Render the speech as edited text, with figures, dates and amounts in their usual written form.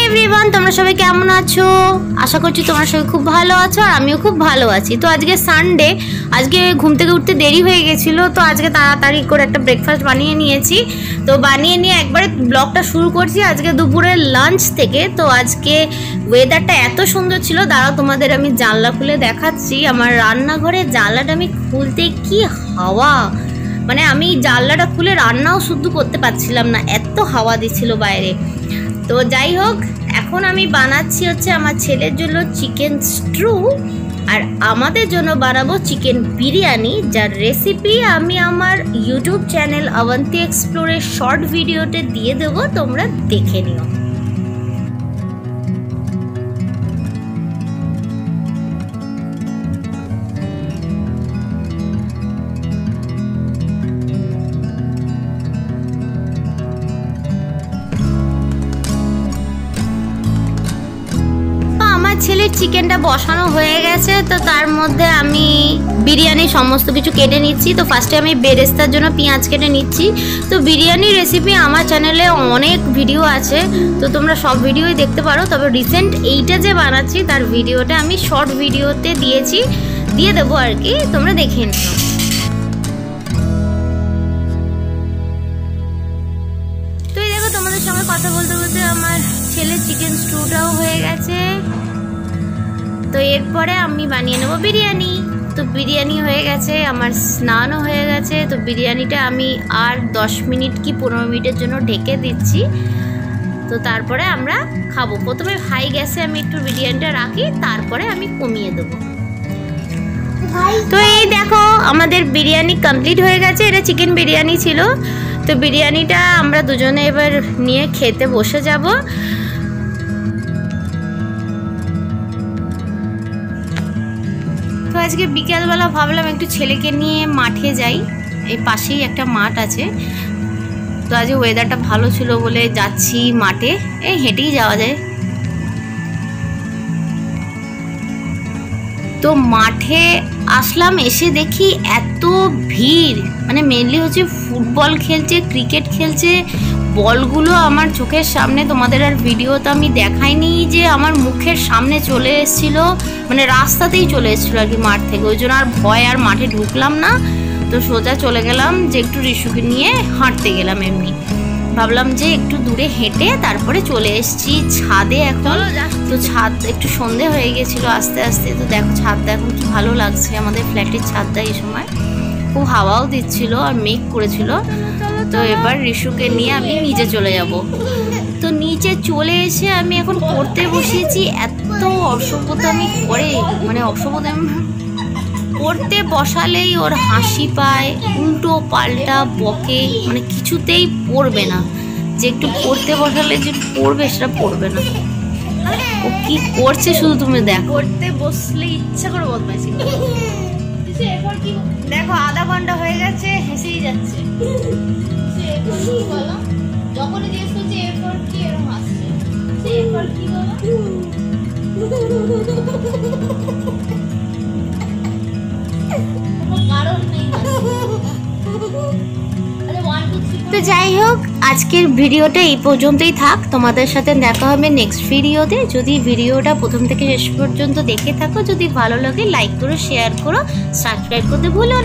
Everyone, তোমরা সবাই কেমন আছো? আশা করছি তোমরা সবাই খুব ভালো আছো আর আমিও খুব ভালো আছি। তো আজকে সানডে, আজকে ঘুম থেকে উঠতে দেরি হয়ে গেছিলো, তো আজকে তাড়াতাড়ি করে একটা ব্রেকফাস্ট বানিয়ে নিয়েছি। তো বানিয়ে নিয়ে একবারে ব্লগটা শুরু করছি আজকে দুপুরের লাঞ্চ থেকে। তো আজকে ওয়েদারটা এত সুন্দর ছিল, দাঁড়াও তোমাদের আমি জানলা খুলে দেখাচ্ছি। আমার রান্নাঘরের জানলাটা আমি খুলতে কি হাওয়া, মানে আমি জানলাটা খুলে রান্নাও শুদ্ধ করতে পারছিলাম না, এত হাওয়া দিচ্ছিল বাইরে। তো যাই হোক, এখন আমি বানাচ্ছি হচ্ছে আমার ছেলের জন্য চিকেন স্ট্রু আর আমাদের জন্য বানাবো চিকেন বিরিয়ানি, যার রেসিপি আমি আমার ইউটিউব চ্যানেল অবন্তী এক্সপ্লোরের শর্ট ভিডিওতে দিয়ে দেবো, তোমরা দেখে নিও। ছেলের চিকেনটা বসানো হয়ে গেছে, তো তার মধ্যে আমি বিরিয়ানি সমস্ত কিছু কেটে নিচ্ছি। তো ফার্স্টে আমি বেরেস্তার জন্য পেঁয়াজ কেটে নিচ্ছি। তো বিরিয়ানির রেসিপি আমার চ্যানেলে অনেক ভিডিও আছে, তো তোমরা সব ভিডিওই দেখতে পারো। তবে রিসেন্ট এইটা যে বানাচ্ছি তার ভিডিওটা আমি শর্ট ভিডিওতে দিয়ে দেবো আর কি, তোমরা দেখে নিও। তো এই দেখো, তোমাদের সঙ্গে কথা বলতে বলতে আমার ছেলের চিকেন স্টুটাও হয়ে গেছে। তো এরপরে আমি বানিয়ে নেবো বিরিয়ানি। তো বিরিয়ানি হয়ে গেছে, আমার স্নানও হয়ে গেছে। তো বিরিয়ানিটা আমি আর 10 মিনিট কি 15 মিনিটের জন্য ঢেকে দিচ্ছি। তো তারপরে আমরা খাবো। প্রথমে হাই গ্যাসে আমি একটু বিরিয়ানিটা রাখি, তারপরে আমি কমিয়ে দেবো। তো এই দেখো, আমাদের বিরিয়ানি কমপ্লিট হয়ে গেছে। এটা চিকেন বিরিয়ানি ছিল। তো বিরিয়ানিটা আমরা দুজনে এবার নিয়ে খেতে বসে যাব। তো আজকে বিকেলবেলা ভাবলাম একটু ছেলেকে নিয়ে মাঠে যাই, এই পাশেই একটা মাঠ আছে। তো আজকে ওয়েদারটা ভালো ছিল বলে যাচ্ছি মাঠে, এই হেঁটেই যাওয়া যায়। তো মাঠে আসলাম, এসে দেখি এত ভিড়, মানে মেনলি হচ্ছে ফুটবল খেলছে, ক্রিকেট খেলছে। বলগুলো আমার চোখের সামনে, তোমাদের আর ভিডিওতে আমি দেখাইনি যে আমার মুখের সামনে চলে এসেছিল, মানে রাস্তাতেই চলে এসেছিল আর কি মাঠ থেকে। ওই জন্য আর ভয় আর মাঠে ঢুকলাম না। তো সোজা চলে গেলাম যে একটু ঋষুকে নিয়ে হাঁটতে গেলাম। এমনি ভাবলাম যে একটু দূরে হেঁটে তারপরে চলে এসেছি ছাদে এখন। তো ছাদ একটু সন্ধে হয়ে গেছিলো আস্তে আস্তে। তো দেখো ছাদটা এখন কি ভালো লাগছে, আমাদের ফ্ল্যাটের ছাদটা এই সময় খুব হাওয়াও দিচ্ছিল আর মেঘ করেছিল। তো এবার ঋষুকে নিয়ে আমি নিচে চলে যাব। তো নিচে চলে এসে আমি এখন পড়তে বসেছি। এত অসভ্যতামি করে, মানে অসভ্যতামি, পড়তে বসালেই ওর হাসি পায়, উল্টো পাল্টা বকে, মানে কিছুতেই পড়বে না। যে একটু পড়তে বসালে যে পড়বে, সেটা পড়বে না। ও কি করছে শুধু তুমি দেখো। পড়তে বসলে ইচ্ছা করে বদমাইশি। দেখো আধা ঘন্টা হয়ে গেছে, হেসেই যাচ্ছে। যখনই জিজ্ঞেস করছি এরপর কি, এরকম হাসছে। এরপর কি বলো? তো যাই হোক, আজকের ভিডিওটা এই পর্যন্তই থাক। তোমাদের সাথে দেখা হবে নেক্সট ভিডিওতে। যদি ভিডিওটা প্রথম থেকে শেষ পর্যন্ত দেখে থাকো, যদি ভালো লাগে লাইক করো, শেয়ার করো, সাবস্ক্রাইব করতে ভুলো না।